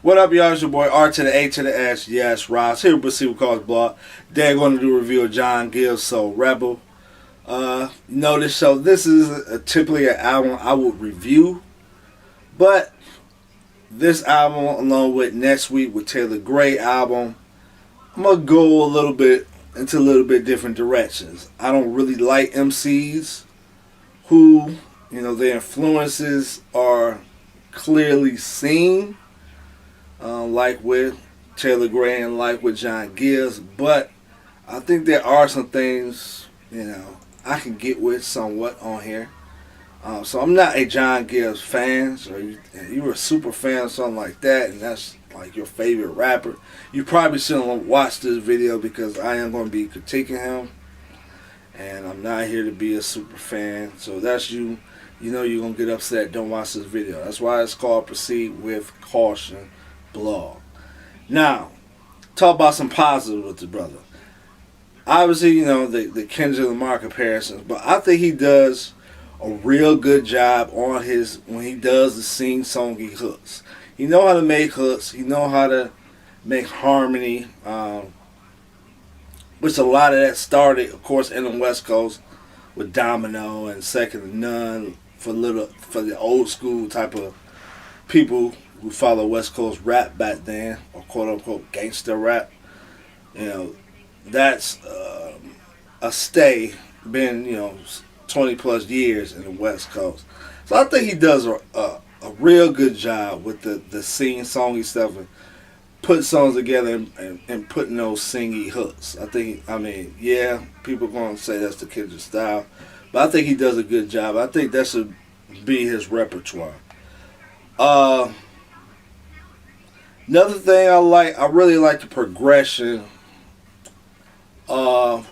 What up, y'all? It's your boy R to the A to the S. Yes, Ross here with See What Cause Blog. Today I'm going to do a review of John Givez, So Rebel. Notice, so this is typically an album I would review, but this album, along with next week with Taylor Gray album, I'm gonna go a little bit into a little bit different directions. I don't really like MCs who, their influences are clearly seen. Like with Taylor Gray and like with John Givez, but I think there are some things I can get with somewhat on here. So I'm not a John Givez fan. So you were a super fan of something like that, and that's like your favorite rapper, you probably shouldn't watch this video because I am going to be critiquing him, and I'm not here to be a super fan. So that's you. You're going to get upset. Don't watch this video. That's why it's called Proceed with Caution Blog. Now, talk about some positives with the brother. Obviously, the Kendrick Lamar comparisons, but I think he does a real good job on when he does the sing-songy hooks. He know how to make hooks. He know how to make harmony, which a lot of that started, of course, in the West Coast with Domino and Second to None for the old school type of people who follow West Coast rap back then, or quote unquote gangster rap. That's a stay, been 20 plus years in the West Coast. So I think he does a real good job with the sing-songy stuff and putting songs together and putting those singy hooks. Yeah, people going to say that's the Kendrick style, but I think he does a good job. I think that should be his repertoire. Another thing I really like the progression of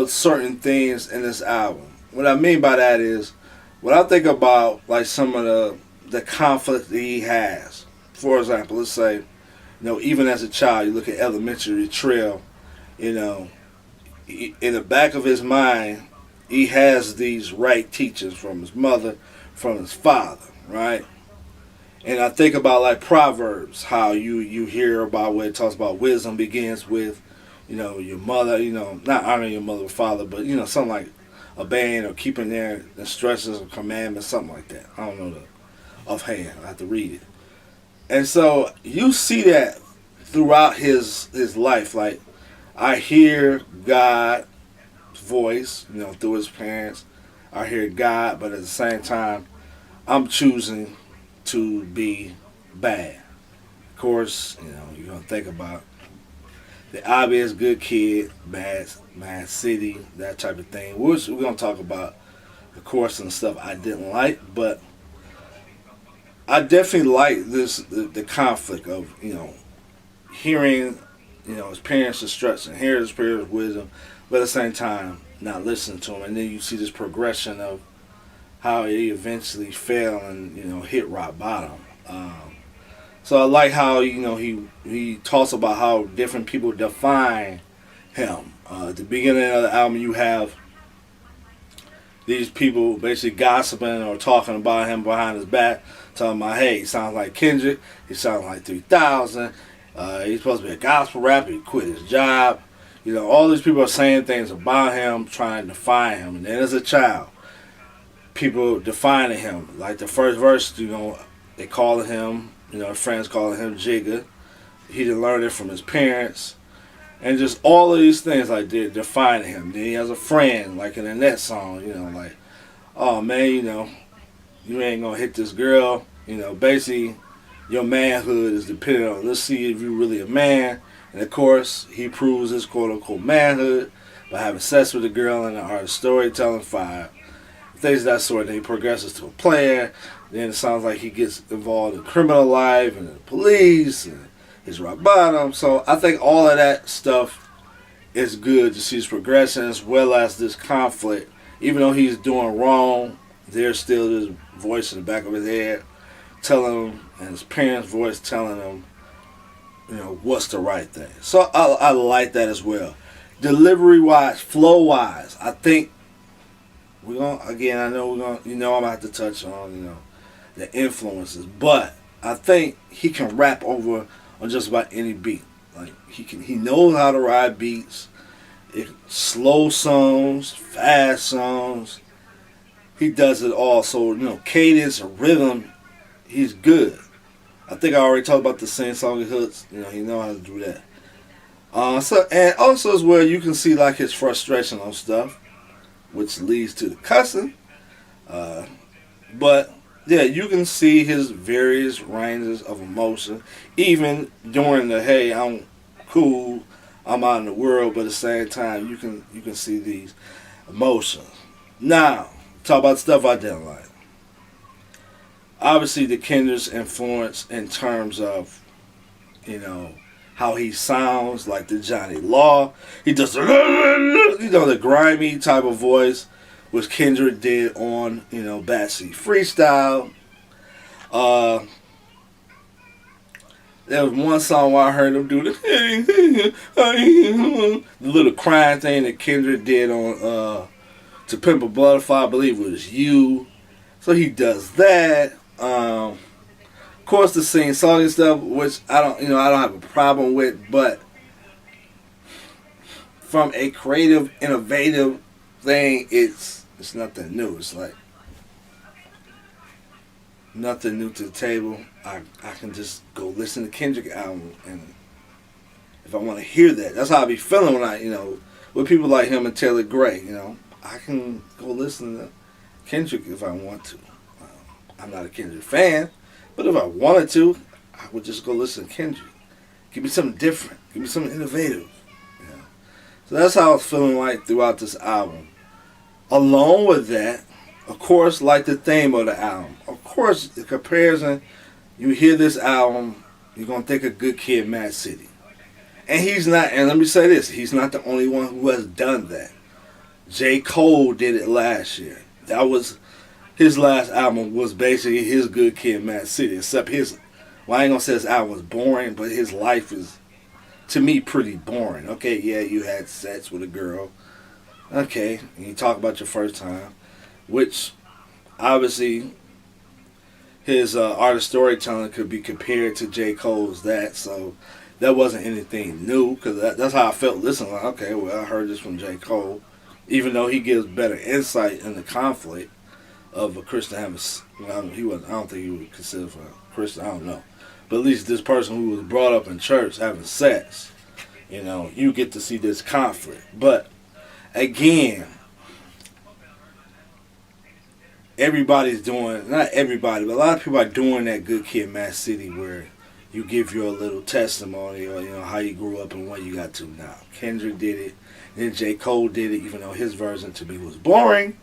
certain things in this album. What I mean by that is, when I think about like some of the conflict that he has. For example, let's say, even as a child, you look at Elementary Trail, in the back of his mind, he has these right teachings from his mother, from his father, right? And I think about like Proverbs, how you hear about where it talks about wisdom begins with, your mother, not honoring your mother or father, but, something like obeying or keeping their instructions or commandments, something like that. I don't know offhand. I have to read it. And so you see that throughout his life. Like, I hear God's voice, through his parents. I hear God, but at the same time, I'm choosing to be bad. Of course, you're going to think about the obvious good kid, bad city, that type of thing. We're going to talk about, of course, some stuff I didn't like, but I definitely like the conflict of, hearing, his parents' instruction, hearing his parents' wisdom, but at the same time, not listening to him. And then you see this progression of how he eventually fell and, hit rock bottom. So I like how, he talks about how different people define him. At the beginning of the album, you have these people basically gossiping or talking about him behind his back, talking about, hey, he sounds like Kendrick, he sounds like 3000, he's supposed to be a gospel rapper, he quit his job. All these people are saying things about him, trying to define him. And then as a child, people defining him. Like the first verse, they calling him, friends calling him Jigga. He didn't learn it from his parents. And just all of these things, like, they're defining him. Then he has a friend, like in the next song, like, oh man, you ain't gonna hit this girl. Basically, your manhood is dependent on, let's see if you're really a man. And of course, he proves his quote unquote manhood by having sex with a girl in the art of storytelling 5. Things of that sort. Then he progresses to a player. Then it sounds like he gets involved in criminal life and the police and his rock bottom. So I think all of that stuff is good to see his progression, as well as this conflict. Even though he's doing wrong, there's still this voice in the back of his head telling him, and his parents' voice telling him, what's the right thing. So I like that as well. Delivery-wise, flow-wise, I think I know I'm going to have to touch on, the influences, but I think he can rap over on just about any beat. Like he knows how to ride beats. Slow songs, fast songs. He does it all. So cadence, rhythm, he's good. I think I already talked about the same song hooks. He know how to do that. And also as well, you can see like his frustration on stuff, which leads to the cussing. But yeah, you can see his various ranges of emotion, even during the hey, I'm cool, I'm out in the world, but at the same time, you can see these emotions. Now, talk about stuff I didn't like. Obviously, the Kendrick's influence in terms of how he sounds, like the Johnny Law. He does the grimy type of voice, which Kendrick did on Backseat Freestyle. There was one song where I heard him do the little crying thing that Kendrick did on To Pimp a Butterfly. I believe it was You. So he does that. Of course, the sing song and stuff, which I don't have a problem with, but from a creative, innovative thing, it's nothing new. It's like nothing new to the table. I can just go listen to Kendrick album, and if I want to hear that, that's how I be feeling when I with people like him and Taylor Gray. I can go listen to Kendrick if I want to. I'm not a Kendrick fan, but if I wanted to, I would just go listen to Kendrick. Give me something different. Give me something innovative. So that's how I was feeling like throughout this album. Along with that, of course, like the theme of the album. Of course, the comparison, you hear this album, you're going to think of Good Kid, Mad City. And he's not, and let me say this, he's not the only one who has done that. J. Cole did it last year. That was, his last album was basically his Good Kid, Mad City. Except I ain't going to say his album was boring, but his life is, to me, pretty boring. Okay, yeah, you had sex with a girl. Okay, and you talk about your first time. Which, obviously, his art of storytelling could be compared to J. Cole's that, so that wasn't anything new, because that's how I felt listening. Like, okay, well, I heard this from J. Cole, even though he gives better insight in the conflict of a Christian having, I don't think he would consider for a Christian, I don't know. But at least this person who was brought up in church having sex, you get to see this conflict. But, again, everybody's doing, not everybody, but a lot of people are doing that Good Kid, Mad City where you give your little testimony or, how you grew up and what you got to now. Kendrick did it, then J. Cole did it, even though his version to me was boring.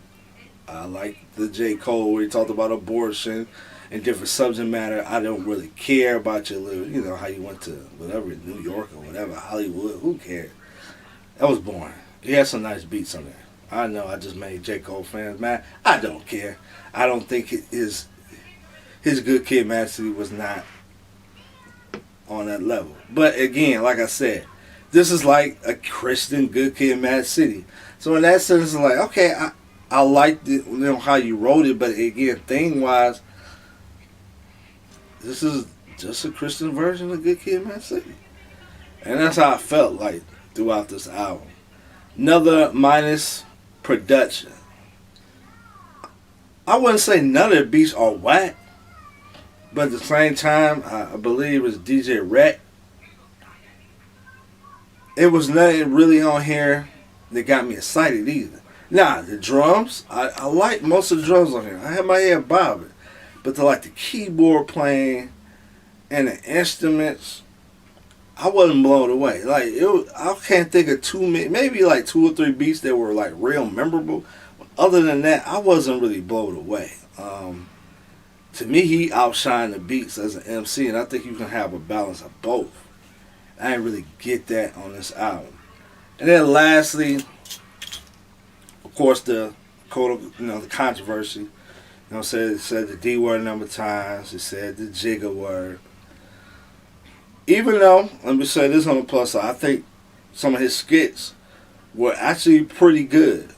I like the J. Cole where he talked about abortion and different subject matter. I don't really care about your little, how you went to whatever, New York or whatever, Hollywood, who cares? That was boring. He had some nice beats on there. I know I just made J. Cole fans mad. I don't care. I don't think his Good Kid, Mad City was not on that level. But again, like I said, this is like a Christian Good Kid, Mad City. So in that sense, it's like, okay, I like how you wrote it, but again, thing-wise, this is just a Christian version of Good Kid, Mad City. And that's how I felt like throughout this album. Another minus, production. I wouldn't say none of the beats are whack, but at the same time, I believe it's DJ Rhett. It was nothing really on here that got me excited either. Nah, the drums, I like most of the drums on here. I had my head bobbing, but the keyboard playing and the instruments, I wasn't blown away. I can't think of maybe 2 or 3 beats that were real memorable. Other than that, I wasn't really blown away. To me, he outshined the beats as an MC, and I think you can have a balance of both. I didn't really get that on this album. And then lastly, of course, the controversy. Said the D word a number of times. It said the jigger word. Even though, let me say this on the plus side, I think some of his skits were actually pretty good.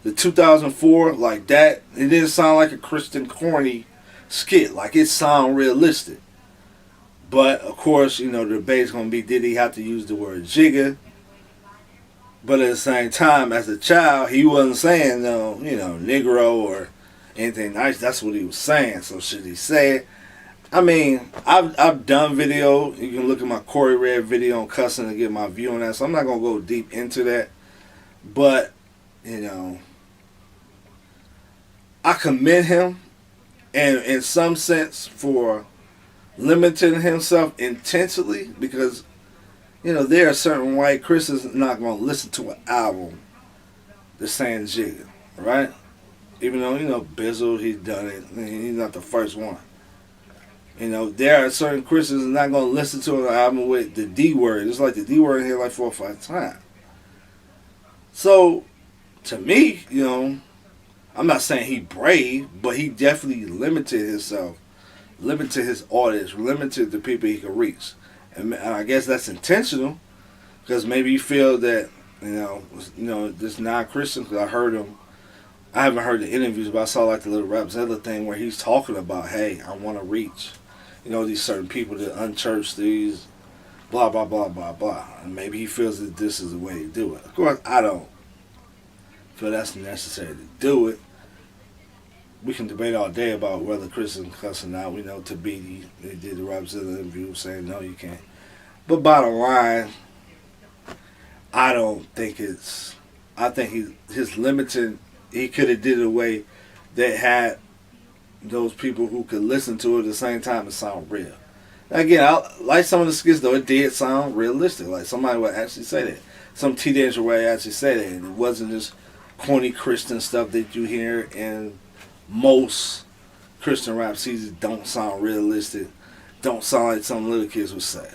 The 2004, like that, it didn't sound like a Christian corny skit. Like it sound realistic. But of course, the debate's gonna be, did he have to use the word jigger? But at the same time, as a child, he wasn't saying no, Negro or anything nice. That's what he was saying. So should he say it? I mean, I've done video. You can look at my Corey Red video on cussing to get my view on that. So I'm not gonna go deep into that. But I commend him, and in some sense, for limiting himself intentionally, because there are certain white Christians not going to listen to an album that's saying jigger, right? Even though Bizzle, he's done it, he's not the first one. There are certain Christians not going to listen to an album with the D word. It's like the D word in here like 4 or 5 times. So to me, I'm not saying he brave, but he definitely limited himself, limited his audience, limited the people he could reach. And I guess that's intentional, because maybe you feel that, this non-Christian, because I heard him, I haven't heard the interviews, but I saw like the little Rap Zilla thing where he's talking about, hey, I want to reach, these certain people, the unchurched, these blah, blah, blah, blah, blah. And maybe he feels that this is the way to do it. Of course, I don't feel that's necessary to do it. We can debate all day about whether Christians cussing out. We know Tabidi, they did the Rap Zilla interview saying, no, you can't. But bottom line, I don't think it's, I think his limited, he could have did it a way that had those people who could listen to it at the same time and sound real. Again, like some of the skits, though, it did sound realistic. Like somebody would actually say that. Some teenager would actually say that. And it wasn't just corny Christian stuff that you hear in most Christian rap CDs. Don't sound realistic. Don't sound like some little kids would say.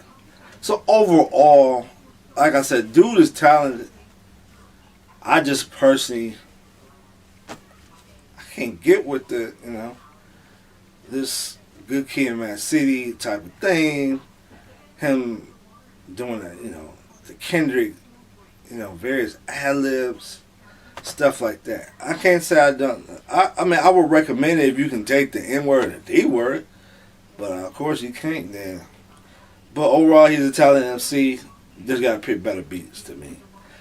So overall, like I said, dude is talented. I just personally, I can't get with the, this Good Kid, Mad City type of thing. Him doing that, the Kendrick, various ad-libs, stuff like that. I can't say I don't. I mean, I would recommend it if you can take the N-word and the D-word, but of course you can't then. But overall, he's a talented MC. Just got to pick better beats to me.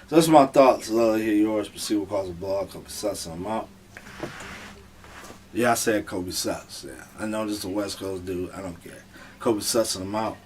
So that's my thoughts. Love to hear yours. Proceed with cause a blog. Kobe Suts, I'm out. Yeah, I said Kobe Suts. Yeah, I know this is a West Coast dude. I don't care. Kobe Suts, I'm out.